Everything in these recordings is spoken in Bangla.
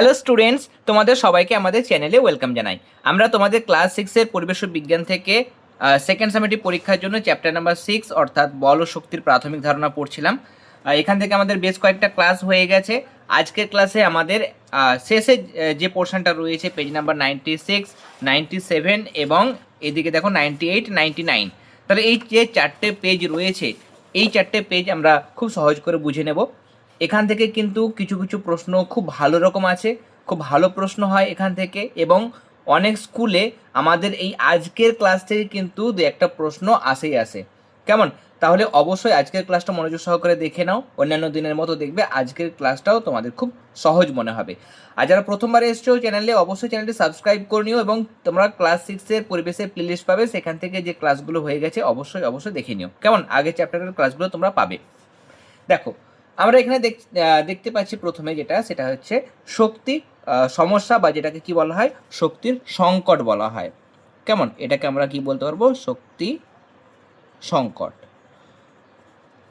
হ্যালো স্টুডেন্টস, তোমাদের সবাইকে আমাদের চ্যানেলে ওয়েলকাম জানাই। আমরা তোমাদের ক্লাস 6-এর পরিবেশ ও বিজ্ঞান থেকে সেকেন্ড সামেটিভ পরীক্ষার জন্য চ্যাপ্টার নাম্বার 6 অর্থাৎ বল ও শক্তির প্রাথমিক ধারণা পড়ছিলাম। এখান থেকে আমাদের বেশ কয়েকটা ক্লাস হয়ে গেছে। আজকের ক্লাসে আমাদের শেষে যে পোর্শনটা রয়েছে পেজ নাম্বার 96, 97 এবং এদিকে দেখো 98, 99। তাহলে এই যে চারটে পেজ রয়েছে, এই চারটে পেজ আমরা খুব সহজ করে বুঝে নেব। এখান থেকে কিন্তু কিছু কিছু প্রশ্ন খুব ভালো রকম আছে, খুব ভালো প্রশ্ন হয় এখান থেকে, এবং অনেক স্কুলে আমাদের এই আজকের ক্লাস থেকে কিন্তু দু একটা প্রশ্ন আসেই আসে। কেমন? তাহলে অবশ্যই আজকের ক্লাসটা মনোযোগ সহকারে দেখে নাও। অন্যান্য দিনের মতো দেখবে আজকের ক্লাসটাও তোমাদের খুব সহজ মনে হবে। আর যারা প্রথমবার এসছো চ্যানেলে, অবশ্যই চ্যানেলটি সাবস্ক্রাইব করে নিও এবং তোমরা ক্লাস 6-এর পরিবেশের প্লেলিস্ট পাবে, সেখান থেকে যে ক্লাসগুলো হয়ে গেছে অবশ্যই অবশ্যই দেখে নিও। কেমন? আগের চ্যাপ্টারের ক্লাসগুলো তোমরা পাবে। দেখো, আমরা এখানে দেখতে পাচ্ছি প্রথমে যেটা, সেটা হচ্ছে শক্তি সমস্যা, বা যেটাকে কি বলা হয়, শক্তির সংকট বলা হয়। কেমন? এটাকে আমরা কি বলতে পারবো? শক্তি সংকট।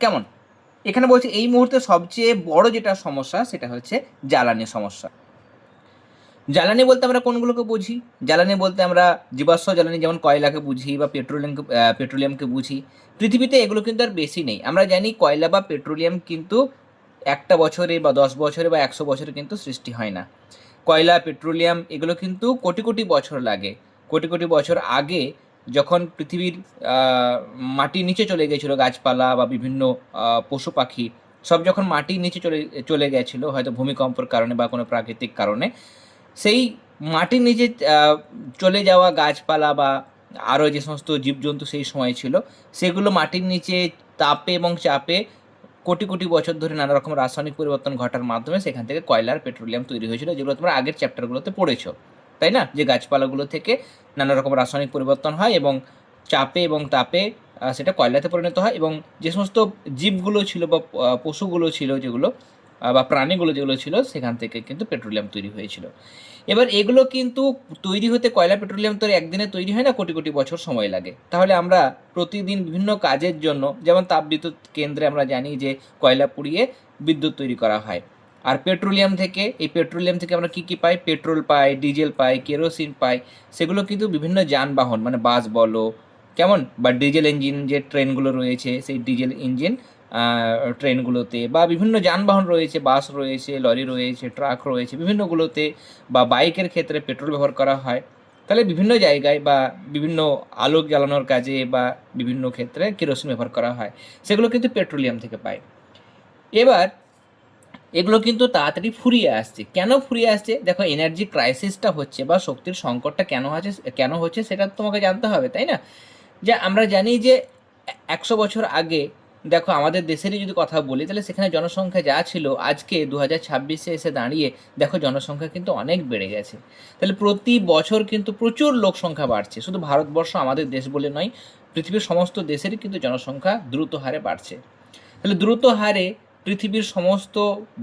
কেমন? এখানে বলছি এই মুহূর্তে সবচেয়ে বড় যেটা সমস্যা সেটা হচ্ছে জ্বালানি সমস্যা। জ্বালানি বলতে আমরা কোনগুলোকে বুঝি? জ্বালানি বলতে আমরা জীবাশ্ম জ্বালানি যেমন কয়লাকে বুঝি বা পেট্রোলিয়ামকে বুঝি। পৃথিবীতে এগুলো কিন্তু আর বেশি নেই। আমরা জানি কয়লা বা পেট্রোলিয়াম কিন্তু একটা বছরে বা 10 বছরে বা 100 বছরে কিন্তু সৃষ্টি হয় না। কয়লা, পেট্রোলিয়াম এগুলো কিন্তু কোটি কোটি বছর লাগে। কোটি কোটি বছর আগে যখন পৃথিবীর মাটির নিচে চলে গেছিলো, গাছপালা বা বিভিন্ন পশু পাখি সব যখন মাটির নিচে চলে গেছিলো, হয়তো ভূমিকম্পের কারণে বা কোনো প্রাকৃতিক কারণে, সেই মাটির নিচে চলে যাওয়া গাছপালা বা আরও যে সমস্ত জীবজন্তু সেই সময় ছিল, সেগুলো মাটির নিচে তাপে এবং চাপে কোটি কোটি বছর ধরে নানা রকম রাসায়নিক পরিবর্তন ঘটার মাধ্যমে সেখান থেকে কয়লার পেট্রোলিয়াম তৈরি হয়েছিল, যেগুলো তোমরা আগের চ্যাপ্টারগুলোতে পড়েছো, তাই না? যে গাছপালাগুলো থেকে নানা রকম রাসায়নিক পরিবর্তন হয় এবং চাপে এবং তাপে সেটা কয়লাতে পরিণত হয়, এবং যে সমস্ত জীবগুলো ছিল বা পশুগুলো ছিল যেগুলো বা প্রাণীগুলো যেগুলো ছিল, সেখান থেকে কিন্তু পেট্রোলিয়াম তৈরি হয়েছিল। এবার এগুলো কিন্তু তৈরি হতে, কয়লা পেট্রোলিয়াম তো একদিনে তৈরি হয় না, কোটি কোটি বছর সময় লাগে। তাহলে আমরা প্রতিদিন বিভিন্ন কাজের জন্য, যেমন তাপবিদ্যুৎ কেন্দ্রে আমরা জানি যে কয়লা পুড়িয়ে বিদ্যুৎ তৈরি করা হয়। আর পেট্রোলিয়াম থেকে, এই পেট্রোলিয়াম থেকে আমরা কী কী পাই? পেট্রোল পাই, ডিজেল পাই, কেরোসিন পাই। সেগুলো কিন্তু বিভিন্ন যানবাহন, মানে বাস বলো, কেমন, বা ডিজেল ইঞ্জিন যে ট্রেনগুলো রয়েছে, সেই ডিজেল ইঞ্জিন ট্রেনগুলোতে, বা বিভিন্ন যানবাহন রয়েছে, বাস রয়েছে, লরি রয়েছে, ট্রাক রয়েছে, বিভিন্নগুলোতে, বা বাইকের ক্ষেত্রে পেট্রোল ব্যবহার করা হয়। তাহলে বিভিন্ন জায়গায় বা বিভিন্ন আলোক জ্বালানোর কাজে বা বিভিন্ন ক্ষেত্রে কেরোসিন ব্যবহার করা হয়। সেগুলো কিন্তু পেট্রোলিয়াম থেকে পায়। এবার এগুলো কিন্তু তাড়াতাড়ি ফুরিয়ে আসছে। কেন ফুরিয়ে আসছে? দেখো, এনার্জি ক্রাইসিসটা হচ্ছে বা শক্তির সংকটটা কেন হচ্ছে সেটা তোমাকে জানতে হবে, তাই না? যে আমরা জানি যে 100 বছর আগে, দেখো আমাদের দেশেরই যদি কথা বলি, তাহলে সেখানে জনসংখ্যা যা ছিল, আজকে 2026-এ এসে দাঁড়িয়ে দেখো জনসংখ্যা কিন্তু অনেক বেড়ে গেছে। তাহলে প্রতি বছর কিন্তু প্রচুর লোক সংখ্যা বাড়ছে। শুধু ভারতবর্ষ আমাদের দেশ বলে নয়, পৃথিবীর সমস্ত দেশেরই কিন্তু জনসংখ্যা দ্রুত হারে বাড়ছে। তাহলে দ্রুত হারে পৃথিবীর সমস্ত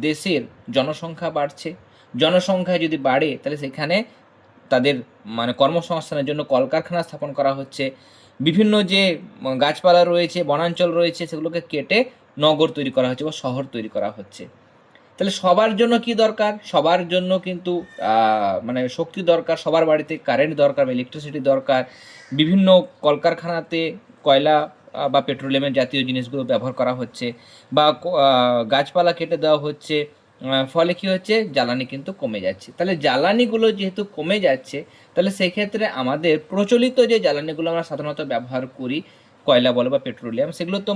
দেশের জনসংখ্যা বাড়ছে। জনসংখ্যা যদি বাড়ে, তাহলে সেখানে তাদের মানে কর্মসংস্থানের জন্য কলকারখানা স্থাপন করা হচ্ছে। বিভিন্ন যে গাছপালা রয়েছে, বনাঞ্চল রয়েছে, সেগুলোকে কেটে নগর তৈরি করা হচ্ছে বা শহর তৈরি করা হচ্ছে। তাহলে সবার জন্য কি দরকার? সবার জন্য কিন্তু মানে শক্তি দরকার, সবার বাড়িতে কারেন্ট দরকার বা ইলেকট্রিসিটি দরকার। বিভিন্ন কলকারখানাতে কয়লা বা পেট্রোলিয়ামের জাতীয় জিনিসগুলো ব্যবহার করা হচ্ছে, বা গাছপালা কেটে দেওয়া হচ্ছে। ফলে কী হচ্ছে? জ্বালানি কিন্তু কমে যাচ্ছে। তাহলে জ্বালানিগুলো যেহেতু কমে যাচ্ছে, তাহলে সেক্ষেত্রে আমাদের প্রচলিত যে জ্বালানিগুলো আমরা সাধারণত ব্যবহার করি, কয়লা বলো বা পেট্রোলিয়াম, সেগুলো তো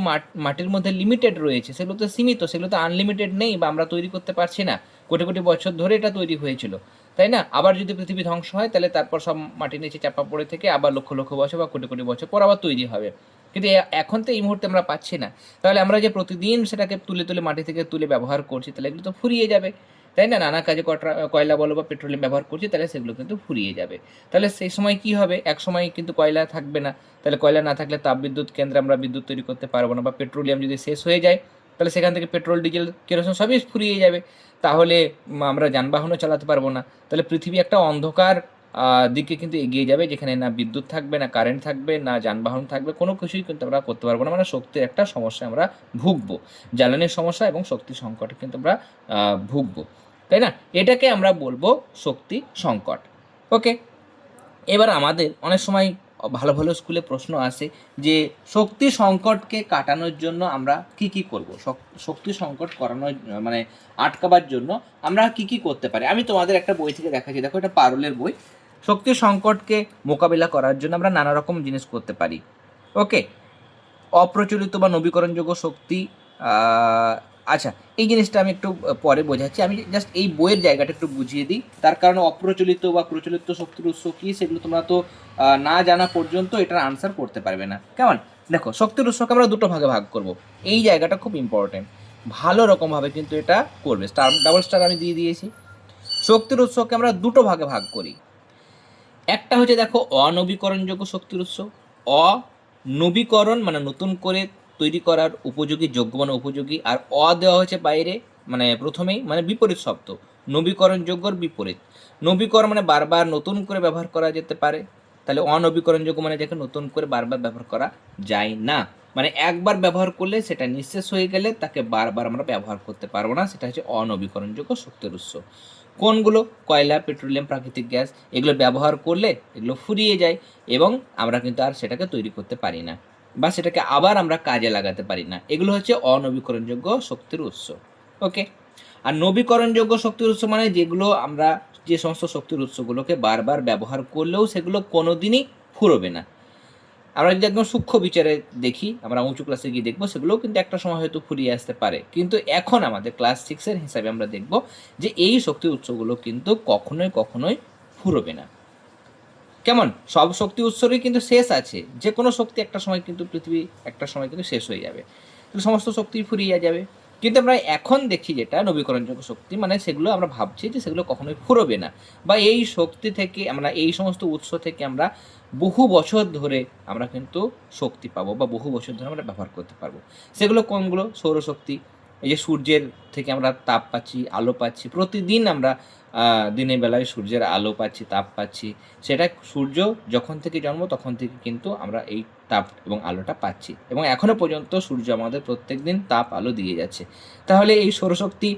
মাটির মধ্যে লিমিটেড রয়েছে, সেগুলো তো সীমিত, সেগুলো তো আনলিমিটেড নেই বা আমরা তৈরি করতে পারছি না। কোটি কোটি বছর ধরে এটা তৈরি হয়েছিল, তাই না? আবার যদি পৃথিবী ধ্বংস হয়, তাহলে তারপর সব মাটির নিচে চাপা পড়ে থেকে আবার লক্ষ লক্ষ বছর বা কোটি কোটি বছর পর আবার তৈরি হবে। কিন্তু এখন তো এই মুহূর্তে আমরা পাচ্ছি না। তাহলে আমরা যে প্রতিদিন সেটাকে তুলে তুলে মাটি থেকে তুলে ব্যবহার করছি, তাহলে এগুলো তো ফুরিয়ে যাবে, তাই না? নানা কাজে কয়লা বলো বা পেট্রোলিয়াম ব্যবহার করছি, তাহলে সেগুলো কিন্তু ফুরিয়ে যাবে। তাহলে সেই সময় কি হবে? এক সময় কিন্তু কয়লা থাকবে না। তাহলে কয়লা না থাকলে তাপবিদ্যুৎ কেন্দ্রে আমরা বিদ্যুৎ তৈরি করতে পারবো না, বা পেট্রোলিয়াম যদি শেষ হয়ে যায়, তাহলে সেখান থেকে পেট্রোল, ডিজেল, কেরোসিন সবই ফুরিয়ে যাবে। তাহলে আমরা যানবাহনও চালাতে পারবো না। তাহলে পৃথিবী একটা অন্ধকার দিকে কিন্তু এগিয়ে যাবে, যেখানে না বিদ্যুৎ থাকবে, না কারেন্ট থাকবে, না যানবাহন থাকবে, কোনো কিছুই কিন্তু আমরা করতে পারবো না। মানে শক্তির একটা সমস্যায় আমরা ভুগবো, জ্বালানির সমস্যা এবং শক্তির সংকটে কিন্তু আমরা ভুগবো। তাই না? এটাকে আমরা বলবো শক্তি সংকট। ওকে, এবার আমাদের অনেক সময় ভালো ভালো স্কুলে প্রশ্ন আসে যে শক্তি সংকটকে কাটানোর জন্য আমরা কি কি করব, শক্তি সংকট করানোর মানে আটকাবার জন্য আমরা কি কি করতে পারি। আমি তোমাদের একটা বই থেকে দেখাচ্ছি, দেখো এটা পারুলের বই। শক্তি সংকটকে মোকাবিলা করার জন্য আমরা নানা রকম জিনিস করতে পারি। ওকে, অপ্রচলিত বা নবীকরণযোগ্য শক্তি, আচ্ছা এই জিনিসটা আমি একটু পরে বোঝাচ্ছি, আমি জাস্ট এই বইয়ের জায়গাটা একটু বুঝিয়ে দিই। তার কারণে অপ্রচলিত বা প্রচলিত শক্তির উৎস কী সেগুলো তোমরা তো না জানা পর্যন্ত এটার আনসার করতে পারবে না। কেমন? দেখো, শক্তির উৎসকে আমরা দুটো ভাগে ভাগ করব, এই জায়গাটা খুব ইম্পর্টেন্ট, ভালো রকমভাবে কিন্তু এটা করবে। স্টার ডাবল স্টার আমি দিয়ে দিয়েছি। শক্তির উৎসকে আমরা দুটো ভাগে ভাগ করি। একটা হচ্ছে দেখো অনবীকরণযোগ্য শক্তির উৎস। অনবীকরণ মানে নতুন করে তৈরি করার উপযোগী, যোগ্য মানে উপযোগী, আর দেওয়া হয়েছে বাইরে মানে প্রথমেই, মানে বিপরীত শব্দ, নবীকরণযোগ্যর বিপরীত। নবীকরণ মানে বারবার নতুন করে ব্যবহার করা যেতে পারে, তাহলে অনবীকরণযোগ্য মানে যাকে নতুন করে বারবার ব্যবহার করা যায় না, মানে একবার ব্যবহার করলে সেটা নিঃশেষ হয়ে গেলে তাকে বারবার আমরা ব্যবহার করতে পারবো না, সেটা হচ্ছে অনবীকরণযোগ্য শক্তির উৎস। কোনগুলো? কয়লা, পেট্রোলিয়াম, প্রাকৃতিক গ্যাস, এগুলো ব্যবহার করলে এগুলো ফুরিয়ে যায় এবং আমরা কিন্তু আর সেটাকে তৈরি করতে পারি না বা সেটাকে আবার আমরা কাজে লাগাতে পারি না। এগুলো হচ্ছে অনবীকরণযোগ্য শক্তির উৎস। ওকে, আর নবীকরণযোগ্য শক্তির উৎস মানে যেগুলো আমরা, যে সমস্ত শক্তির উৎসগুলোকে বারবার ব্যবহার করলেও সেগুলো কোনোদিনই ফুরোবে না। আমরা যদি একদম সূক্ষ্ম বিচারে দেখি, আমরা উঁচু ক্লাসে গিয়ে দেখবো, সেগুলোও কিন্তু একটা সময় হয়তো ফুরিয়ে আসতে পারে, কিন্তু এখন আমাদের ক্লাস 6-এর হিসাবে আমরা দেখব যে এই শক্তি উৎসগুলো কিন্তু কখনোই কখনোই ফুরোবে না। কেমন? সব শক্তি উৎসরই কিন্তু শেষ আছে, যে কোনো শক্তি একটা সময় কিন্তু, পৃথিবী একটা সময় কিন্তু শেষ হয়ে যাবে, সমস্ত শক্তি ফুরিয়ে যাবে। কিন্তু আমরা এখন দেখি যেটা নবীকরণযোগ্য শক্তি, মানে সেগুলো আমরা ভাবছি যে সেগুলো কখনোই ফুরোবে না, বা এই শক্তি থেকে আমরা, এই সমস্ত উৎস থেকে আমরা বহু বছর ধরে আমরা কিন্তু শক্তি পাবো বা বহু বছর ধরে আমরা ব্যবহার করতে পারবো। সেগুলো কোনগুলো? সৌরশক্তি। এই যে সূর্যের থেকে আমরা তাপ পাচ্ছি, আলো পাচ্ছি, প্রতিদিন আমরা দিনের বেলায় সূর্যের আলো পাচ্ছি, তাপ পাচ্ছি, সেটা সূর্য যখন থেকে জন্ম তখন থেকে কিন্তু আমরা এই তাপ এবং আলোটা পাচ্ছি, এবং এখনও পর্যন্ত সূর্য আমাদের প্রত্যেক দিন তাপ আলো দিয়ে যাচ্ছে। তাহলে এই সৌরশক্তি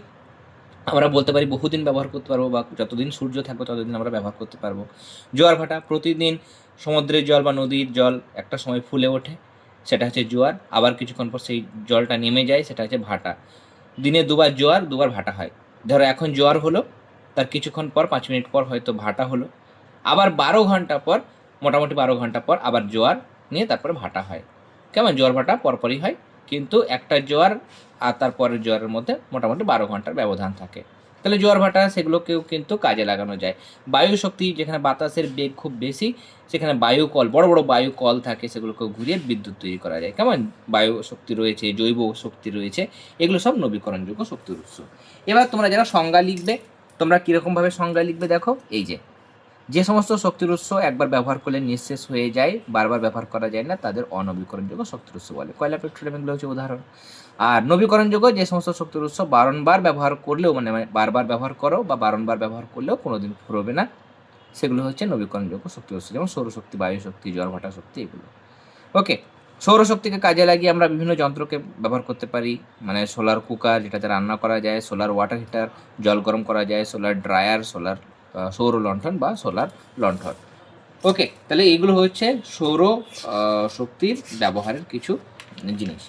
আমরা বলতে পারি বহুদিন ব্যবহার করতে পারবো, বা যতদিন সূর্য থাকবে ততদিন আমরা ব্যবহার করতে পারবো। জোয়ার ভাটা, প্রতিদিন সমুদ্রের জল বা নদীর জল একটা সময় ফুলে ওঠে, সেটা হচ্ছে জোয়ার, আবার কিছুক্ষণ পর সেই জলটা নেমে যায়, সেটা হচ্ছে ভাটা। দিনে দুবার জোয়ার, দুবার ভাটা হয়। ধরো এখন জোয়ার হলো, তার কিছুক্ষণ পর 5 মিনিট পর হয়তো ভাটা হলো, আবার 12 ঘন্টা পর, মোটামুটি 12 ঘন্টা পর আবার জোয়ার নিয়ে তারপরে ভাটা হয়। কেমন? জোয়ার ভাটা পরপরই হয়, কিন্তু একটা জোয়ার আর তারপরের জোয়ারের মধ্যে মোটামুটি 12 ঘন্টার ব্যবধান থাকে। তাহলে জোয়ার ভাটা সেগুলোকেও কিন্তু কাজে লাগানো যায়। বায়ু শক্তি, যেখানে বাতাসের বেগ খুব বেশি, সেখানে বায়ু কল, বড় বড় বায়ু কল থাকে, সেগুলোকে ঘুরিয়ে বিদ্যুৎ তৈরি করা যায়। কেমন? বায়ু শক্তি রয়েছে, জৈব শক্তি রয়েছে, এগুলো সব নবীকরণযোগ্য শক্তির উৎস। এবার তোমরা যারা সংজ্ঞা লিখবে, তোমরা কীরকমভাবে সংজ্ঞা লিখবে দেখো, এই যে সমস্ত শক্তির উৎস একবার ব্যবহার করলে নিঃশেষ হয়ে যায়, বারবার ব্যবহার করা যায় না, তাদের অনবীকরণযোগ্য শক্তির উৎস বলে। কয়লা, পেট্রোলিয়াম এগুলো হচ্ছে উদাহরণ। আর নবীকরণযোগ্য যে সমস্ত শক্তির উৎস বারংবার ব্যবহার করলেও, মানে বারবার ব্যবহার করো বা বারংবার ব্যবহার করলেও কোনোদিন ফুরোবে না, সেগুলো হচ্ছে নবীকরণযোগ্য শক্তির উৎস, যেমন সৌরশক্তি, বায়ু শক্তি, জলভাটা শক্তি, এগুলো। ওকে, সৌরশক্তিকে কাজে লাগিয়ে আমরা বিভিন্ন যন্ত্রকে ব্যবহার করতে পারি, মানে সোলার কুকার, যেটাতে রান্না করা যায়, সোলার ওয়াটার হিটার, জল গরম করা যায়, সোলার ড্রায়ার, সোলার সৌর লণ্ঠন বা সোলার লণ্ঠন। ওকে, তাহলে এইগুলো হচ্ছে সৌর শক্তির ব্যবহারের কিছু জিনিস।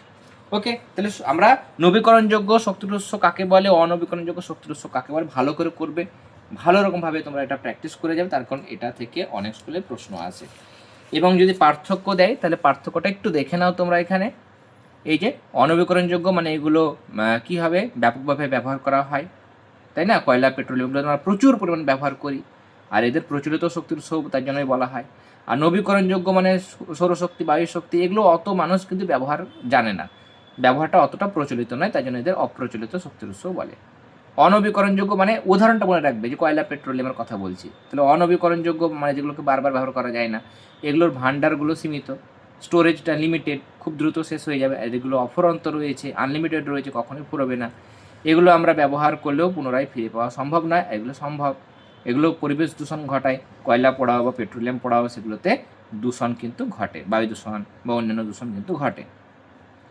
ওকে, তাহলে আমরা নবীকরণযোগ্য শক্তির উৎস কাকে বলে, অনবীকরণযোগ্য শক্তির উৎস কাকে বলে ভালো করে করবে, ভালো রকমভাবে তোমরা এটা প্র্যাকটিস করে যাবে, তার কারণ এটা থেকে অনেক স্কুলে প্রশ্ন আসে। এবং যদি পার্থক্য দেয় তাহলে পার্থক্যটা একটু দেখে নাও তোমরা এখানে। এই যে অনবীকরণযোগ্য মানে এগুলো কী হবে, ব্যাপকভাবে ব্যবহার করা হয়, তাই না? কয়লা, পেট্রোলিয়াম এগুলো আমরা প্রচুর পরিমাণে ব্যবহার করি, আর এদের প্রচলিত শক্তির উৎস তার জন্যই বলা হয়। আর নবীকরণযোগ্য মানে সৌরশক্তি, বায়ু শক্তি, এগুলো অত মানুষ কিন্তু ব্যবহার জানে না, ব্যবহারটা অতটা প্রচলিত নয়, তাই জন্য এদের অপ্রচলিত শক্তির উৎসও বলে। অনবীকরণযোগ্য মানে উদাহরণটা মনে রাখবে, যে কয়লা, পেট্রোলিয়ামের কথা বলছি, তাহলে অনবীকরণযোগ্য মানে যেগুলোকে বারবার ব্যবহার করা যায় না, এগুলোর ভান্ডারগুলো সীমিত, স্টোরেজটা লিমিটেড, খুব দ্রুত শেষ হয়ে যাবে। আর এগুলো অফুরন্ত রয়েছে, আনলিমিটেড রয়েছে, কখনোই ফুরোবে না। এগুলো আমরা ব্যবহার করলেও পুনরায় ফিরে পাওয়া সম্ভব নয়, এগুলো সম্ভব। এগুলো পরিবেশ দূষণ ঘটায়, কয়লা পোড়াও বা পেট্রোলিয়াম পোড়াও, সেগুলোতে দূষণ কিন্তু ঘটে, বায়ু দূষণ বা অন্যান্য দূষণ কিন্তু ঘটে।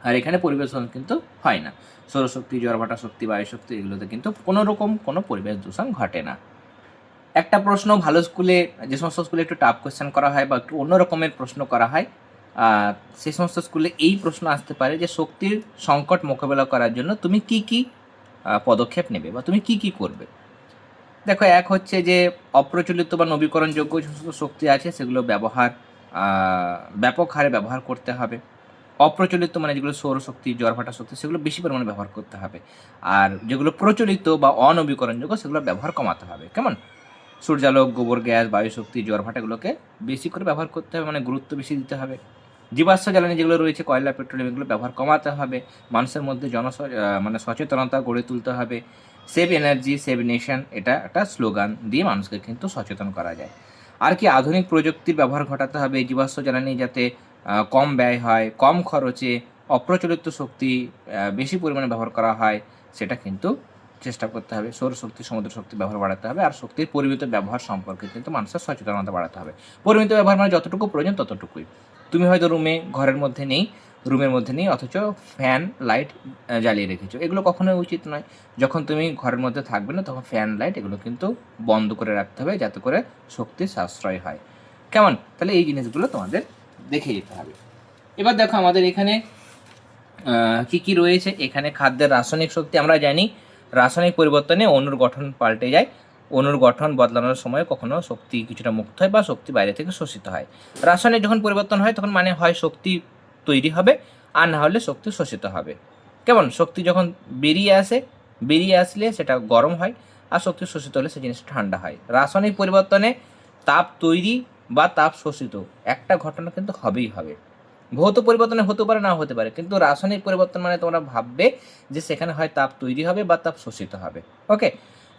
আর এখানে পরিবেশ দূষণ কিন্তু হয় না। সৌরশক্তি, জোয়ারভাটা শক্তি, বায়ু শক্তি এগুলোতে কিন্তু কোনো রকম কোনো পরিবেশ দূষণ ঘটে না। একটা প্রশ্ন ভালো স্কুলে, যে সমস্ত স্কুলে একটু টাফ কোয়েশ্চেন করা হয় বা একটু অন্য রকমের প্রশ্ন করা হয়, সেই সমস্ত স্কুলে এই প্রশ্ন আসতে পারে যে শক্তির সংকট মোকাবেলা করার জন্য তুমি কি কি পদক্ষেপ নেবে বা তুমি কি কি করবে। দেখো, এক হচ্ছে যে অপ্রচলিত বা নবীকরণযোগ্য যে সমস্ত শক্তি আছে সেগুলো ব্যাপক হারে ব্যবহার করতে হবে। অপ্রচলিত মানে যেগুলো সৌরশক্তি, জোয়ারভাটা শক্তি, সেগুলো বেশি পরিমাণে ব্যবহার করতে হবে। আর যেগুলো প্রচলিত বা অনবীকরণযোগ্য সেগুলো ব্যবহার কমাতে হবে। কেমন? সূর্যালোক, গোবর গ্যাস, বায়ুশক্তি, জোয়ারভাটাগুলোকে বেশি করে ব্যবহার করতে হবে, মানে গুরুত্ব বেশি দিতে হবে। জীবাশ্ম জ্বালানি যেগুলো রয়েছে, কয়লা, পেট্রোলিয়াম, এগুলো ব্যবহার কমাতে হবে। মানুষের মধ্যে মানে সচেতনতা গড়ে তুলতে হবে। সেভ এনার্জি, সেভ নেশন, এটা একটা স্লোগান দিয়ে মানুষকে কিন্তু সচেতন করা যায়। আর কি, আধুনিক প্রযুক্তির ব্যবহার ঘটাতে হবে, জীবাশ্ম জ্বালানি যাতে কম ব্যয় হয়, কম খরচে অপ্রচলিত শক্তি বেশি পরিমাণে ব্যবহার করা হয়, সেটা কিন্তু চেষ্টা করতে হবে। সৌরশক্তি, সমুদ্র শক্তি ব্যবহার বাড়াতে হবে। আর শক্তির পরিমিত ব্যবহার সম্পর্কে কিন্তু মানুষের সচেতনতা বাড়াতে হবে। পরিমিত ব্যবহার মানে যতটুকু প্রয়োজন ততটুকুই। তুমি হয়তো ঘরের মধ্যে নেই, রুমের মধ্যে নেই, অথচ ফ্যান লাইট জ্বালিয়ে রেখেছো, এগুলো কখনোই উচিত নয়। যখন তুমি ঘরের মধ্যে থাকবে না তখন ফ্যান লাইট এগুলো কিন্তু বন্ধ করে রাখতে হবে, যাতে করে শক্তি সাশ্রয় হয়। কেমন? তাহলে এই জিনিসগুলো তোমাদের দেখে যেতে হবে। এবার দেখো আমাদের এখানে কি কি রয়েছে। এখানে খাদ্যের রাসায়নিক শক্তি, আমরা জানি রাসায়নিক পরিবর্তনে অণুর গঠন পাল্টে যায়। অণুর গঠন বদলানোর সময় কখনো শক্তি কিছুটা মুক্ত হয় বা শক্তি বাইরে থেকে শোষিত হয়। রাসায়নিক যখন পরিবর্তন হয় তখন মানে হয় শক্তি তৈরি হবে, আর না হলে শক্তি শোষিত হবে। কেমন? শক্তি যখন বেরিয়ে আসলে সেটা গরম হয়, আর শক্তি শোষিত হলে সে জিনিসটা ঠান্ডা হয়। রাসায়নিক পরিবর্তনে তাপ তৈরি বা তাপ শোষিত একটা ঘটনা কিন্তু হবেই হবে। ভৌত পরিবর্তনে হতে পারে, না হতে পারে, কিন্তু রাসায়নিক পরিবর্তন মানে তোমরা ভাববে যে সেখানে হয় তাপ তৈরি হবে বা তাপ শোষিত হবে। ওকে।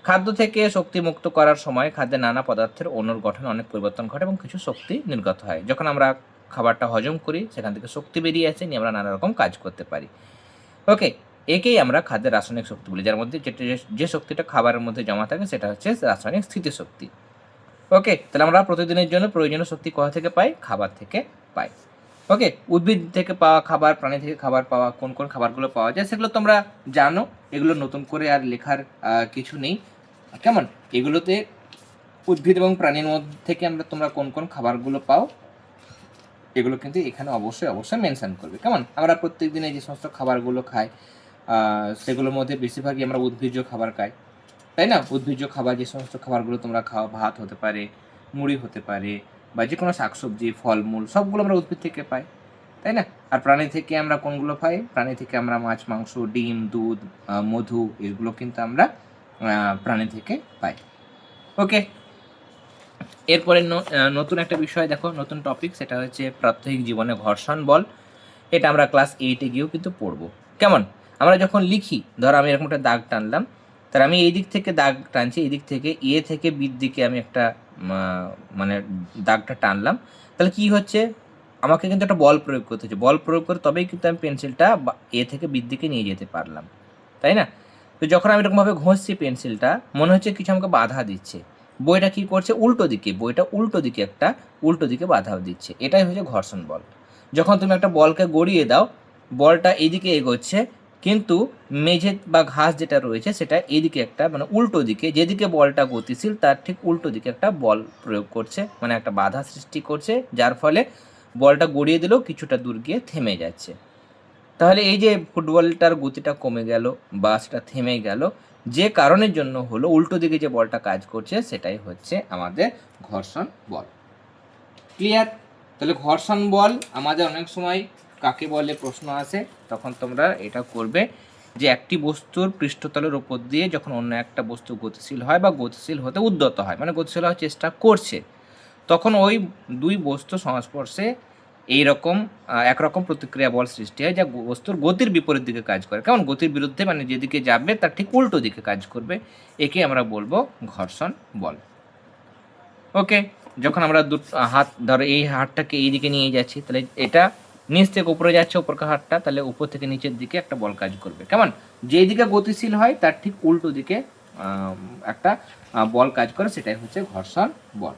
খাদ্য থেকে শক্তি মুক্ত করার সময় খাদ্যের নানা পদার্থের অণুর গঠনে অনেক পরিবর্তন ঘটে এবং কিছু শক্তি নির্গত হয়। যখন আমরা খাবারটা হজম করি সেখান থেকে শক্তি বেরিয়ে আসে, নিয়ে আমরা নানা রকম কাজ করতে পারি। ওকে। একেই আমরা খাদ্যের রাসায়নিক শক্তি বলি, যার মধ্যে যে শক্তিটা খাবারের মধ্যে জমা থাকে সেটা হচ্ছে রাসায়নিক স্থিতিশক্তি। ওকে। তাহলে আমরা প্রতিদিনের জন্য প্রয়োজনীয় শক্তি কোথা থেকে পাই? খাবার থেকে পাই। ওকে। উদ্ভিদ থেকে পাওয়া খাবার, প্রাণী থেকে খাবার পাওয়া, কোন কোন খাবারগুলো পাওয়া যায় সেগুলো তোমরা জানো। এগুলো নতুন করে আর লেখার কিছু নেই। কেমন? এগুলোতে উদ্ভিদ এবং প্রাণীর মধ্যে থেকে তোমরা কোন কোন খাবারগুলো পাও এগুলো কিন্তু এখানে অবশ্যই মেনশন করবে। কেমন? আমরা প্রত্যেক দিনে যে সমস্ত খাবারগুলো খাই সেগুলোর মধ্যে বেশিরভাগই আমরা উদ্ভিজ্জ খাবার খাই, তাই না? উদ্ভিজ্জ খাবার যে সমস্ত খাবারগুলো তোমরা খাও, ভাত হতে পারে, মুড়ি হতে পারে, বা যে কোনো শাকসবজি, ফলমূল, সবগুলো আমরা উদ্ভিদ থেকে পাই, তাই না? আর প্রাণী থেকে আমরা কোনগুলো পাই? প্রাণী থেকে আমরা মাছ, মাংস, ডিম, দুধ, মধু, এগুলো কিন্তু আমরা প্রাণী থেকে পাই। ওকে। এরপরে নতুন একটা বিষয় দেখো, নতুন টপিক, সেটা হচ্ছে প্রাত্যহিক জীবনে ঘর্ষণ বল। এটা আমরা ক্লাস 8-এ গিয়েও কিন্তু পড়বো। কেমন? আমরা যখন লিখি, ধর আমি এরকম একটা দাগ টানলাম, তাহলে আমি এই দিক থেকে দাগ টানছি, এই দিক থেকে এ থেকে বির দিকে আমি একটা মানে দাগটা টানলাম, তাহলে কি হচ্ছে? আমাকে কিন্তু একটা বল প্রয়োগ করতে হচ্ছে। বল প্রয়োগ করে তবেই কিন্তু আমি পেন্সিলটা এ থেকে বির দিকে নিয়ে যেতে পারলাম, তাই না? তো যখন আমি এরকমভাবে ঘষছি পেন্সিলটা, মনে হচ্ছে কিছু আমাকে বাধা দিচ্ছে। বইটা কি করছে? বইটা উল্টো দিকে বাধা দিচ্ছে। এটাই হচ্ছে ঘর্ষণ বল। যখন তুমি একটা বলকে গড়িয়ে দাও, বলটা এইদিকে এগোচ্ছে, কিন্তু মেঝে বা ঘাস যেটা রয়েছে সেটা এইদিকে একটা, মানে উল্টো দিকে, যেদিকে বলটা গতিশীল তার ঠিক উল্টো দিকে একটা বল প্রয়োগ করছে, মানে একটা বাধা সৃষ্টি করছে, যার ফলে বলটা গড়িয়ে দিলেও কিছুটা দূর গিয়ে থেমে যাচ্ছে। তাহলে এই যে ফুটবলটার গতিটা কমে গেল বা সেটা থেমে গেল, যে কারণের জন্য হলো, উল্টো দিকে যে বলটা কাজ করছে সেটাই হচ্ছে আমাদের ঘর্ষণ বল। ক্লিয়ার? তাহলে ঘর্ষণ বল আমাদের অনেক সময় কাকে বলে প্রশ্ন আসে, তখন তোমরা এটা করবে যে একটি বস্তুর পৃষ্ঠতলের উপর দিয়ে যখন অন্য একটা বস্তু গতিশীল হয় বা গতিশীল হতে উদ্যত হয়, মানে গতিশীল হওয়ার চেষ্টা করছে, তখন ওই দুই বস্তু সংস্পর্শে এইরকম একরকম প্রতিক্রিয়া বল সৃষ্টি হয়, যা বস্তুর গতির বিপরীত দিকে কাজ করে। কেমন? গতির বিরুদ্ধে, মানে যেদিকে যাবে তার ঠিক উল্টো দিকে কাজ করবে। একে আমরা বলবো ঘর্ষণ বল। ওকে। যখন আমরা হাত, ধরো এই হাতটাকে এই দিকে নিয়ে যাচ্ছি, তাহলে এটা নিচ থেকে উপরে যাচ্ছে, উপরকার হাতটা, তাহলে উপর থেকে নিচের দিকে একটা বল কাজ করবে। কেমন? যেই দিকে গতিশীল হয় তার ঠিক উল্টো দিকে একটা বল কাজ করে, সেটাই হচ্ছে ঘর্ষণ বল।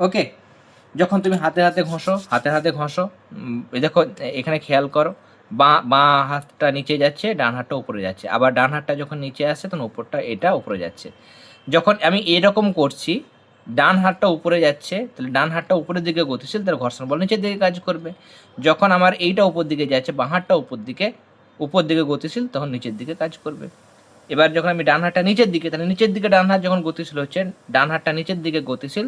ওকে। যখন তুমি হাতে হাতে ঘষো, এই দেখো এখানে খেয়াল করো, বাঁ হাতটা নিচে যাচ্ছে, ডান হাতটা উপরে যাচ্ছে, আবার ডান হাতটা যখন নিচে আসছে তখন উপরটা এটা উপরে যাচ্ছে। যখন আমি এরকম করছি, ডান হাতটা উপরে যাচ্ছে, তাহলে ডান হাতটা উপরের দিকে গতিশীল, তাহলে ঘর্ষণ বল নিচের দিকে কাজ করবে। যখন আমার এইটা উপর দিকে যাচ্ছে, বাঁ হাতটা উপর দিকে গতিশীল, তখন নিচের দিকে কাজ করবে। এবার যখন আমি ডান হাতটা নিচের দিকে, তাহলে নিচের দিকে ডান হাত যখন গতিশীল হচ্ছে, ডান হাতটা নিচের দিকে গতিশীল,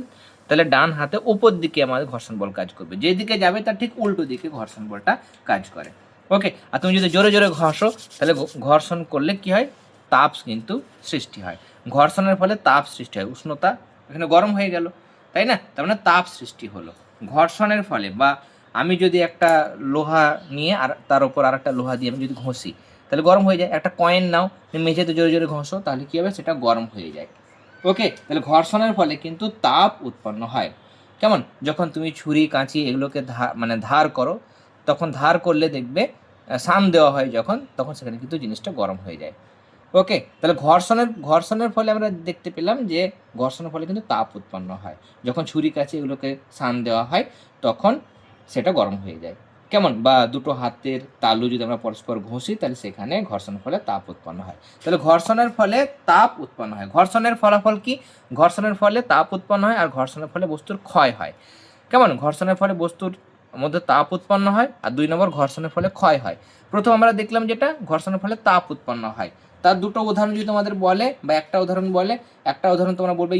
তাহলে ডান হাতে উপর দিকে আমাদের ঘর্ষণ বল কাজ করবে। যেদিকে যাবে তার ঠিক উল্টো দিকে ঘর্ষণ বলটা কাজ করে। ওকে, আর তুমি যদি জোরে জোরে ঘষো, তাহলে ঘর্ষণ করলে কি হয়, তাপ কিন্তু সৃষ্টি হয়। ঘর্ষণের ফলে তাপ সৃষ্টি হয়, উষ্ণতা এখানে গরম হয়ে গেল, তাই না? তার মানে তাপ সৃষ্টি হলো ঘর্ষণের ফলে। বা আমি যদি একটা লোহা নিয়ে আর তার উপর আর একটা লোহা দিয়ে আমি যদি ঘষি, তাহলে গরম হয়ে যায়। একটা কয়েন নাও, মেঝেতে জোরে জোরে ঘষো, তাহলে কী হবে, সেটা গরম হয়ে যায়। ওকে, তাহলে ঘর্ষণের ফলে কিন্তু তাপ উৎপন্ন হয়। কেমন, যখন তুমি ছুরি কাঁচি এগুলোকে ধার করো, তখন ধার করলে দেখবে শান দেওয়া হয় যখন, তখন সেখানে কিন্তু জিনিসটা গরম হয়ে যায়। ওকে, তাহলে ঘর্ষণের ফলে আমরা দেখতে পেলাম যে ঘর্ষণের ফলে কিন্তু তাপ উৎপন্ন হয়। যখন ছুরি কাছে এগুলোকে শান দেওয়া হয় তখন সেটা গরম হয়ে যায়। কেমন, বা দুটো হাতের তালু যদি আমরা পরস্পর ঘষি, তাহলে সেখানে ঘর্ষণের ফলে তাপ উৎপন্ন হয়। তাহলে ঘর্ষণের ফলে তাপ উৎপন্ন হয়। ঘর্ষণের ফলাফল কি, ঘর্ষণের ফলে তাপ উৎপন্ন হয়, আর ঘর্ষণের ফলে বস্তুর ক্ষয় হয়। কেমন, ঘর্ষণের ফলে বস্তুর মধ্যে তাপ উৎপন্ন হয়, আর 2 নম্বর ঘর্ষণের ফলে ক্ষয় হয়। প্রথম আমরা দেখলাম যেটা ঘর্ষণের ফলে তাপ উৎপন্ন হয়, তার দুটো উদাহরণ যদি তোমাদের বলে বা একটা উদাহরণ বলে, একটা উদাহরণ তোমরা বলবে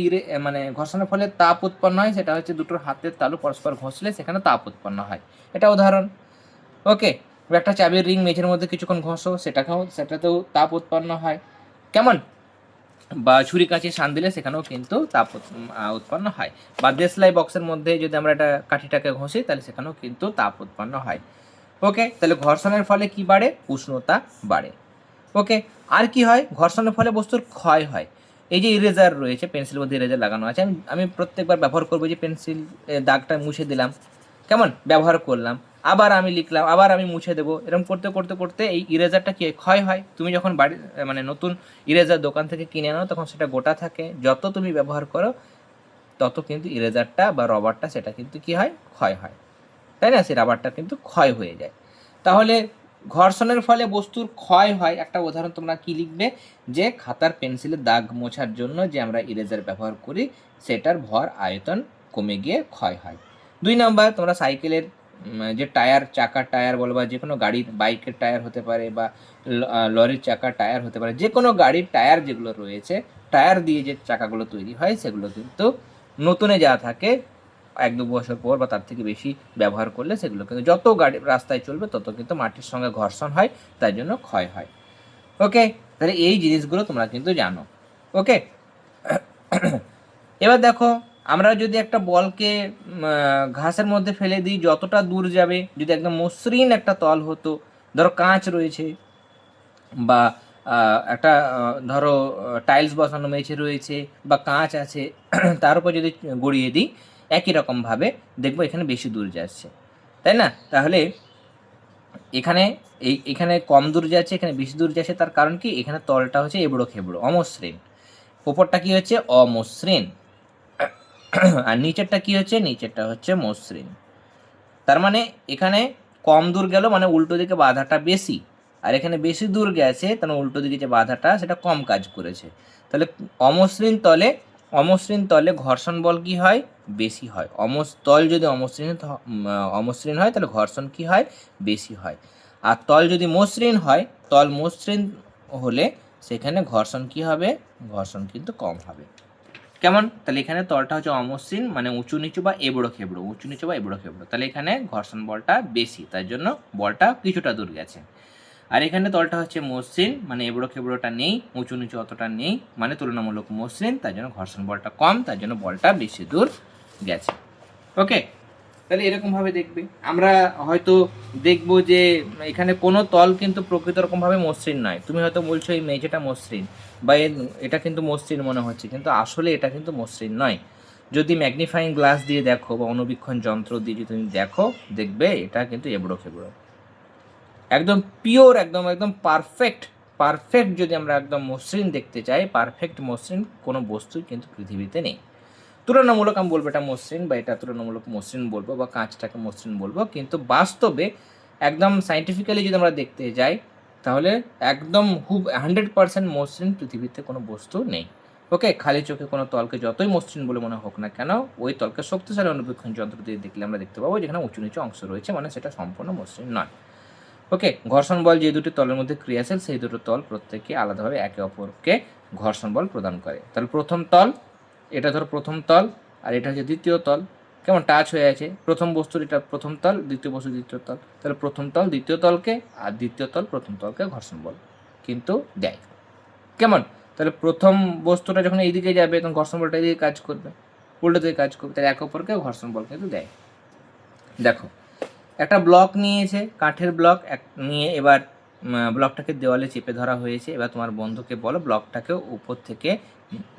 ঘর্ষণের ফলে তাপ উৎপন্ন হয়, সেটা হচ্ছে দুটোর হাতের তালু পরস্পর ঘষলে সেখানে তাপ উৎপন্ন হয়, এটা উদাহরণ। ওকে, একটা চাবির রিং মেঝের মধ্যে কিছুক্ষণ ঘষো, সেটাতেও তাপ উৎপন্ন হয়। কেমন, বা ছুরি কাঁচি শান দিলে সেখানেও কিন্তু তাপ উৎপন্ন হয়। বা দেশলাই বক্সের মধ্যে যদি আমরা একটা কাঠিটাকে ঘষি, তাহলে সেখানেও কিন্তু তাপ উৎপন্ন হয়। ওকে, তাহলে ঘর্ষণের ফলে কি বাড়ে, উষ্ণতা বাড়ে। ওকে, আর কি হয়, ঘর্ষণের ফলে বস্তুর ক্ষয় হয়। এই যে ইরেজার রয়েছে, পেন্সিলের মধ্যে ইরেজার লাগানো আছে, আমি প্রত্যেকবার ব্যবহার করবো, যে পেন্সিল দাগটা মুছে দিলাম, কেমন ব্যবহার করলাম, আবার আমি লিখলাম, আবার আমি মুছে দেবো, এরকম করতে করতে করতে এই ইরেজারটা কি ক্ষয় হয়। তুমি যখন নতুন ইরেজার দোকান থেকে কিনে আনো, তখন সেটা গোটা থাকে, যত তুমি ব্যবহার করো তত কিন্তু ইরেজারটা বা রবারটা সেটা কিন্তু কি হয়, ক্ষয় হয়, তাই না? সেই রাবারটা কিন্তু ক্ষয় হয়ে যায়। তাহলে ঘর্ষণের ফলে বস্তুর ক্ষয় হয়, একটা উদাহরণ তোমরা কি লিখবে, যে খাতার পেন্সিলের দাগ মোছার জন্য যে আমরা ইরেজার ব্যবহার করি, সেটার ভর আয়তন কমে গিয়ে ক্ষয় হয়। 2 নম্বর, তোমরা সাইকেলের যে টায়ার, চাকার টায়ার বলো, বা যে কোনো গাড়ির, বাইকের টায়ার হতে পারে, বা লরির চাকার টায়ার হতে পারে, যে কোনো গাড়ির টায়ার যেগুলো রয়েছে, টায়ার দিয়ে যে চাকাগুলো তৈরি হয়, সেগুলো কিন্তু নতুনে যা থাকে 1-2 বছর পর বা তার থেকে বেশি ব্যবহার করলে সেগুলো কিন্তু যত গাড়ি রাস্তায় চলবে তত কিন্তু মাটির সঙ্গে ঘর্ষণ হয়, তাই জন্য ক্ষয় হয়। ওকে, তাহলে এই জিনিসগুলো তোমরা কিন্তু জানো। ওকে, এবার দেখো, আমরা যদি একটা বলকে ঘাসের মধ্যে ফেলে দিই, যতটা দূর যাবে, যদি একদম মসৃণ একটা তল হতো, ধরো কাঁচ রয়েছে, বা একটা ধরো টাইলস বসানো মেঝে রয়েছে, বা কাঁচ আছে, তার উপর যদি গড়িয়ে দিই, একই রকমভাবে দেখবো এখানে বেশি দূর যাচ্ছে, তাই না? তাহলে এখানে কম দূর যাচ্ছে, এখানে বেশি দূর যাচ্ছে, তার কারণ কি, এখানে তলটা হচ্ছে এবড়ো খেবড়ো, অমসৃণ, ওপরটা কি হচ্ছে, অমসৃণ, আর নিচেরটা কি হচ্ছে, নিচেরটা হচ্ছে মসৃণ। তার মানে এখানে কম দূর গেল, মানে উল্টো দিকে বাধাটা বেশি, আর এখানে বেশি দূর গেছে, তাহলে উল্টো দিকে যে বাধাটা সেটা কম কাজ করেছে। তাহলে অমসৃণ তলে ঘর্ষণ বল কি হয়, বেশি হয়। তল যদি অমসৃণ হয়, তাহলে ঘর্ষণ কি হয়, বেশি হয়। আর তল যদি মসৃণ হয়, তল মসৃণ হলে সেখানে ঘর্ষণ কি হবে, ঘর্ষণ কিন্তু কম হবে। কেমন, তাহলে এখানে তলটা হচ্ছে অমসৃণ, মানে উঁচু নিচু বা এবড়ো খেবড়ো, তাহলে এখানে ঘর্ষণ বলটা বেশি, তাই জন্য বলটা কিছুটা দূর গেছে। আর এখানে তলটা হচ্ছে মসৃণ, মানে এবড়ো খেবড়োটা নেই, উঁচু নিচু অতটা নেই, মানে তুলনামূলক মসৃণ, তাই জন্য ঘর্ষণ বলটা কম, তাই জন্য বলটা বেশি দূর গেছে। ওকে, তাহলে এরকমভাবে দেখবে, আমরা হয়তো দেখবো যে এখানে কোনো তল কিন্তু প্রকৃত রকমভাবে মসৃণ নয়। তুমি হয়তো বলছো এই মেঝেটা মসৃণ, বা এটা কিন্তু মসৃণ মনে হচ্ছে, কিন্তু আসলে এটা কিন্তু মসৃণ নয়। যদি ম্যাগনিফাইং গ্লাস দিয়ে দেখো, বা অনুবীক্ষণ যন্ত্র দিয়ে যদি তুমি দেখো, দেখবে এটা কিন্তু এবড়ো খেবড়ো, একদম পিওর, একদম একদম পারফেক্ট যদি আমরা একদম মসৃণ দেখতে চাই, পারফেক্ট মসৃণ কোনো বস্তুই কিন্তু পৃথিবীতে নেই। তুলনামূলক আমি বলবো এটা মসৃণ বা এটা তুলনামূলক মসৃণ বলবো বা কাঁচটাকে মসৃণ বলবো, কিন্তু বাস্তবে একদম সাইন্টিফিক্যালি যদি আমরা দেখতে যাই তাহলে একদম খুব 100% মসৃণ পৃথিবীতে কোনো বস্তু নেই। ওকে, খালি চোখে কোনো তলকে যতই মসৃণ বলে মনে হোক না কেন, ওই তলকে শক্তিশালী অনুবীক্ষণ যন্ত্র দিয়ে দেখলে আমরা দেখতে পাবো যেখানে উঁচু নিচু অংশ রয়েছে, মানে সেটা সম্পূর্ণ মসৃণ নয়। ওকে, ঘর্ষণ বল যে দুটি তলের মধ্যে ক্রিয়াশীল সেই দুটো তল প্রত্যেকে আলাদাভাবে একে অপরকে ঘর্ষণ বল প্রদান করে। তাহলে প্রথম তল, এটা ধরো প্রথম তল, আর এটা হচ্ছে দ্বিতীয় তল, কেমন টাচ হয়ে আছে, প্রথম বস্তুর এটা প্রথম তল, দ্বিতীয় বস্তু দ্বিতীয় তল, তাহলে প্রথম তল দ্বিতীয় তলকে আর দ্বিতীয় তল প্রথম তলকে ঘর্ষণ বল কিন্তু দেয়। কেমন, তাহলে প্রথম বস্তুটা যখন এইদিকে যাবে তখন ঘর্ষণ বলটা এইদিকে কাজ করবে, উল্টো দিকে কাজ করবে, তাহলে একে অপরকে ঘর্ষণ বল কিন্তু দেয়। দেখো, একটা ব্লক নিয়েছে, কাঠের ব্লক নিয়ে এবার ব্লকটাকে দেওয়ালে চেপে ধরা হয়েছে। এবার তোমার বন্ধুকে বলো ব্লকটাকে উপর থেকে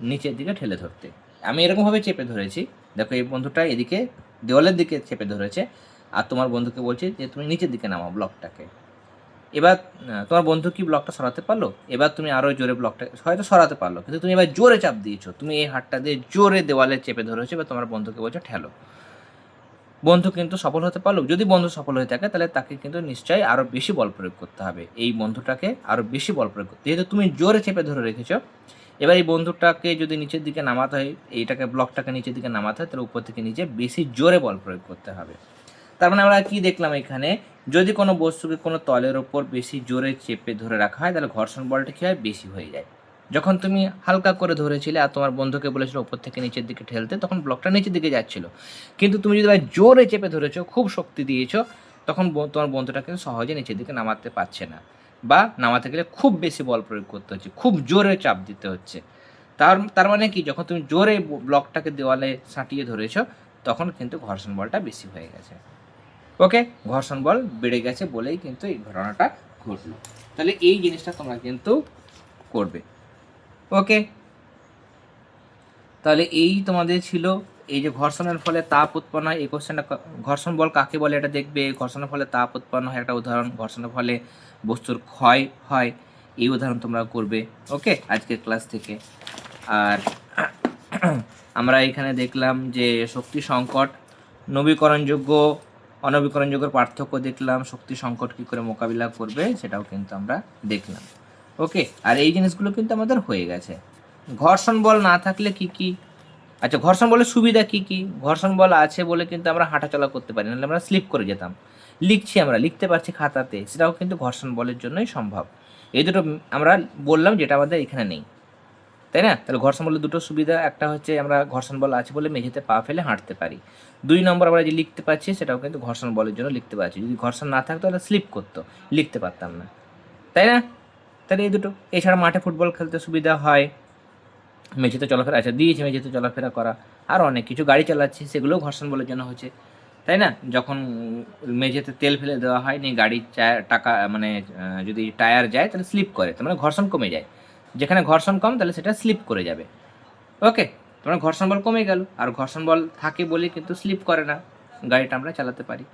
নিচের দিকে ঠেলে ধরতে। আমি এরকমভাবে চেপে ধরেছি, দেখো এই বন্ধুটা এদিকে দেওয়ালের দিকে চেপে ধরেছে, আর তোমার বন্ধুকে বলছি যে তুমি নিচের দিকে নামাও ব্লকটাকে। এবার তোমার বন্ধু কি ব্লকটা সরাতে পারলো? এবার তুমি আরও জোরে ব্লকটা হয়তো সরাতে পারলো, কিন্তু তুমি এবার জোরে চাপ দিয়েছো, তুমি এই হাতটা দিয়ে জোরে দেওয়ালে চেপে ধরেছো, এবার তোমার বন্ধুকে বলছো ঠেলো। বন্ধু কিন্তু সফল হতে পারলো। যদি বন্ধু সফল হয়ে থাকে তাহলে তাকে কিন্তু নিশ্চয়ই আরও বেশি বল প্রয়োগ করতে হবে, এই বন্ধুটাকে আরও বেশি বল প্রয়োগ করতে, যেহেতু তুমি জোরে চেপে ধরে রেখেছো। এবার এই বন্ধুটাকে যদি নিচের দিকে নামাতে হয়, এইটাকে ব্লকটাকে নিচের দিকে নামাতে হয়, তাহলে উপর থেকে নিচে বেশি জোরে বল প্রয়োগ করতে হবে। তার মানে আমরা কি দেখলাম এখানে, যদি কোনো বস্তুকে কোনো তলের ওপর বেশি জোরে চেপে ধরে রাখা হয় তাহলে ঘর্ষণ বলটা কী হয়, বেশি হয়ে যায়। যখন তুমি হালকা করে ধরেছিলে আর তোমার বন্ধুকে বলেছিল উপর থেকে নিচের দিকে ঠেলতে, তখন ব্লকটা নিচের দিকে যাচ্ছিলো। কিন্তু তুমি যদি জোরে চেপে ধরেছো, খুব শক্তি দিয়েছো, তখন তোমার বন্ধুটা কিন্তু সহজে নিচের দিকে নামাতে পারছে না, বা নামাতে গেলে খুব বেশি বল প্রয়োগ করতে হচ্ছে, খুব জোরে চাপ দিতে হচ্ছে। তার মানে কি, যখন তুমি জোরে ব্লকটাকে দেওয়ালে সাঁটিয়ে ধরেছো তখন কিন্তু ঘর্ষণ বলটা বেশি হয়ে গেছে। ওকে, ঘর্ষণ বল বেড়ে গেছে বলেই কিন্তু এই ঘটনাটা ঘটলো। তাহলে এই জিনিসটা তোমরা কিন্তু করবে। ওকে, তাহলে এই তোমাদের ছিল এই যে ঘর্ষণের ফলে তাপ উৎপন্ন হয়, এই কোশ্চেনটা ঘর্ষণ বল কাকে বলে এটা দেখবে, ঘর্ষণের ফলে তাপ উৎপন্ন হয় একটা উদাহরণ, ঘর্ষণের ফলে বস্তুর ক্ষয় হয় এই উদাহরণ তোমরা করবে। ওকে, আজকের ক্লাস থেকে। আর আমরা এখানে দেখলাম যে শক্তি সংকট, নবীকরণযোগ্য অনবীকরণযোগ্যের পার্থক্য দেখলাম, শক্তি সংকট কী করে মোকাবিলা করবে সেটাও কিন্তু আমরা দেখলাম। ওকে, আর এই জিনিসগুলো কিন্তু আমাদের হয়ে গেছে। ঘর্ষণ বল না থাকলে কি কি, আচ্ছা ঘর্ষণ বলের সুবিধা কি কি, ঘর্ষণ বল আছে বলে কিন্তু আমরা হাঁটাচলা করতে পারি, নাহলে আমরা স্লিপ করে যেতাম। লিখছি, আমরা লিখতে পারছি খাতাতে, সেটাও কিন্তু ঘর্ষণ বলের জন্যই সম্ভব। এই দুটো আমরা বললাম যেটা আমাদের এখানে নেই, তাই না? তাহলে ঘর্ষণ বলের দুটো সুবিধা, একটা হচ্ছে আমরা ঘর্ষণ বল আছে বলে মেঝেতে পা ফেলে হাঁটতে পারি। 2 নম্বর আমরা যে লিখতে পারছি সেটাও কিন্তু ঘর্ষণ বলের জন্য লিখতে পারছি, যদি ঘর্ষণ না থাকতো তাহলে স্লিপ করতো, লিখতে পারতাম না, তাই না? তাহলে এই দুটো। এছাড়া মাঠে ফুটবল খেলতে সুবিধা হয়, মেঝেতে চলাফেরা, আচ্ছা দিয়েছে মেঝেতে চলাফেরা করা, আর অনেক কিছু, গাড়ি চালাচ্ছি সেগুলোও ঘর্ষণ বলের জন্য হচ্ছে, তাই না? যখন মেঝেতে তেল ফেলে দেওয়া হয় নি, গাড়ির টাকা মানে যদি টায়ার যায় তাহলে স্লিপ করে, তার মানে ঘর্ষণ কমে যায়। যেখানে ঘর্ষণ কম তাহলে সেটা স্লিপ করে যাবে। ওকে, তোমার ঘর্ষণ বল কমে গেল, আর ঘর্ষণ বল থাকে বলে কিন্তু স্লিপ করে না, গাড়িটা আমরা চালাতে পারি।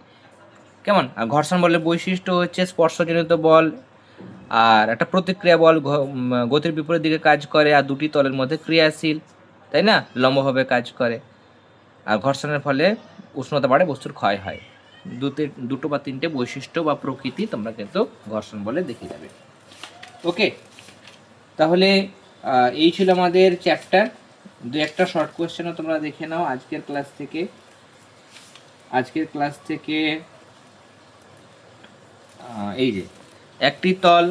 কেমন, আর ঘর্ষণ বলের বৈশিষ্ট্য হচ্ছে স্পর্শজনিত বল, আর একটা প্রতিক্রিয়া বল গতির বিপরীত দিকে কাজ করে, আর দুটি তলের মধ্যে ক্রিয়াশীল, তাই না, লম্বভাবে কাজ করে। আর ঘর্ষণের ফলে উষ্ণতা বাড়ে, বস্তুর ক্ষয় হয়। দুটো বা তিনটে বৈশিষ্ট্য বা প্রকৃতি তোমরা কিন্তু ঘর্ষণ বলে দেখে যাবে। ওকে, তাহলে এই ছিল আমাদের চ্যাপ্টার। দু একটা শর্ট কোয়েশ্চেনও তোমরা দেখে নাও আজকের ক্লাস থেকে। এই যে একটি তল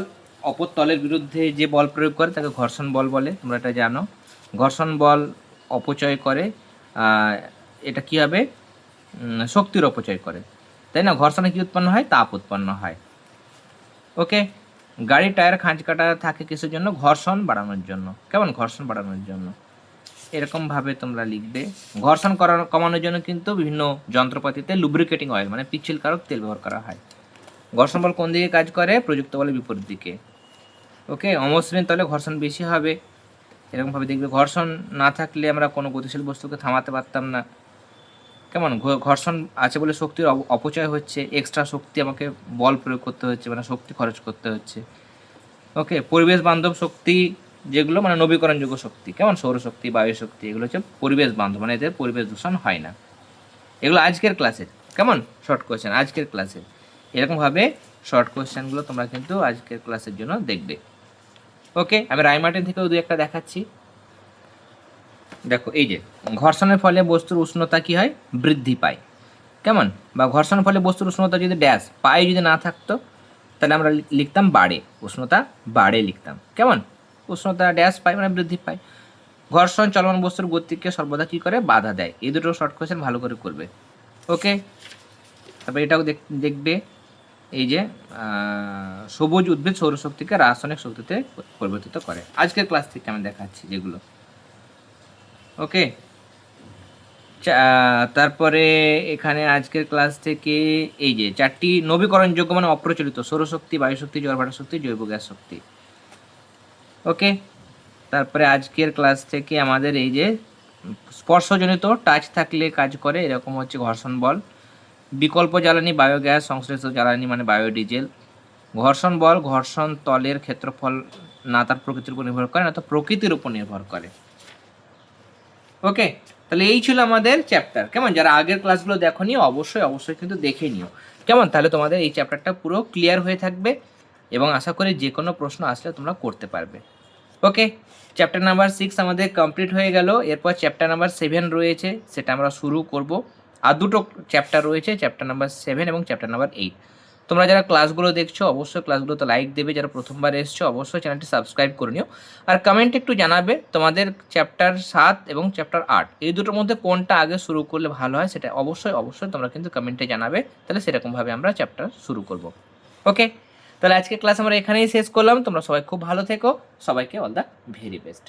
অপর তলের বিরুদ্ধে যে বল প্রয়োগ করে তাকে ঘর্ষণ বল বলে, তোমরা এটা জানো। ঘর্ষণ বল অপচয় করে, এটা কী হবে, শক্তির অপচয় করে, তাই না? ঘর্ষণে কী উৎপন্ন হয়, তাপ উৎপন্ন হয়। ওকে, গাড়ির টায়ার খাঁজ কাটা থাকে কিসের জন্য, ঘর্ষণ বাড়ানোর জন্য। কেমন, ঘর্ষণ বাড়ানোর জন্য। এরকমভাবে তোমরা লিখবে। ঘর্ষণ কমানোর জন্য কিন্তু বিভিন্ন যন্ত্রপাতিতে লুব্রিকেটিং অয়েল মানে পিচ্ছিলকারক তেল ব্যবহার করা হয়। ঘর্ষণ বল কোন দিকে কাজ করে, প্রযুক্ত বলের বিপরীত দিকে। ওকে, অমসৃণ তলে ঘর্ষণ বেশি হবে, এরকমভাবে দেখবে। ঘর্ষণ না থাকলে আমরা কোনো গতিশীল বস্তুকে থামাতে পারতাম না। কেমন, ঘর্ষণ আছে বলে শক্তির অপচয় হচ্ছে, এক্সট্রা শক্তি আমাকে বল প্রয়োগ করতে হচ্ছে, মানে শক্তি খরচ করতে হচ্ছে। ওকে, পরিবেশ বান্ধব শক্তি যেগুলো মানে নবীকরণযোগ্য শক্তি, কেমন সৌরশক্তি, বায়ুশক্তি, এগুলো হচ্ছে পরিবেশ বান্ধব, মানে এদের পরিবেশ দূষণ হয় না। এগুলো আজকের ক্লাসের কেমন শর্ট কোয়েশ্চেন, আজকের ক্লাসের এরকমভাবে শর্ট কোয়েশ্চেনগুলো তোমরা কিন্তু আজকের ক্লাসের জন্য দেখবে। ওকে, আমি রায়মার্টিন থেকেও দু একটা দেখাচ্ছি। দেখো এই যে ঘর্ষণের ফলে বস্তুর উষ্ণতা কি হয়, বৃদ্ধি পায়, কেমন, বা ঘর্ষণের ফলে বস্তুর উষ্ণতা যদি ড্যাশ পায় যদি না থাকতো তাহলে আমরা লিখতাম বাড়ে, উষ্ণতা বাড়ে লিখতাম, কেমন, উষ্ণতা ড্যাশ পায় মানে বৃদ্ধি পায়। ঘর্ষণ চলমান বস্তুর গতিকে সর্বদা কী করে, বাধা দেয়। এই দুটো শর্ট কোয়েশ্চেন ভালো করে করবে। ওকে, তারপরে এটাও দেখবে এই যে সবুজ উদ্ভিদ সৌরশক্তিকে রাসায়নিক শক্তিতে পরিবর্তিত করে। আজকের ক্লাস থেকে আমি দেখাচ্ছি যেগুলো। ওকে, তারপরে এখানে আজকের ক্লাস থেকে এই যে 4টি নবীকরণযোগ্য মানে অপ্রচলিত সৌরশক্তি, বায়ুশক্তি, জলভাটা শক্তি, জৈব গ্যাস শক্তি। ওকে, তারপরে আজকের ক্লাস থেকে আমাদের এই যে স্পর্শজনিত টাচ থাকলে কাজ করে এরকম হচ্ছে ঘর্ষণ বল, বিকল্প জ্বালানি বায়োগ্যাস, সংশ্লিষ্ট জ্বালানি মানে বায়োডিজেল, ঘর্ষণ বল ঘর্ষণ তলের ক্ষেত্রফল না তার প্রকৃতির উপর নির্ভর করে না তো প্রকৃতির উপর নির্ভর করে। ওকে, তাহলে এই ছিল আমাদের চ্যাপ্টার, কেমন, যারা আগের ক্লাসগুলো দেখোনি অবশ্যই কিন্তু দেখে নিও, কেমন, তাহলে তোমাদের এই চ্যাপ্টারটা পুরো ক্লিয়ার হয়ে থাকবে এবং আশা করি যে কোনো প্রশ্ন আসলে তোমরা করতে পারবে। ওকে, চ্যাপ্টার নাম্বার 6 আমাদের কমপ্লিট হয়ে গেল। এরপর চ্যাপ্টার নাম্বার 7 রয়েছে, সেটা আমরা শুরু করব। আর দুটো চ্যাপ্টার রয়েছে, চ্যাপ্টার নাম্বার 7 এবং চ্যাপ্টার নাম্বার 8। তোমরা যারা ক্লাসগুলো দেখছো অবশ্যই ক্লাসগুলোতে লাইক দেবে, যারা প্রথমবার এসছো অবশ্যই চ্যানেলটি সাবস্ক্রাইব করে নিও। আর কমেন্টে একটু জানাবে তোমাদের চ্যাপ্টার 7 এবং চ্যাপ্টার 8 এই দুটোর মধ্যে কোনটা আগে শুরু করলে ভালো হয়, সেটা অবশ্যই তোমরা কিন্তু কমেন্টে জানাবে, তাহলে সেরকমভাবে আমরা চ্যাপ্টার শুরু করব। ওকে, তাহলে আজকে ক্লাস আমরা এখানেই শেষ করলাম। তোমরা সবাই খুব ভালো থেকো, সবাইকে অল দ্য ভেরি বেস্ট।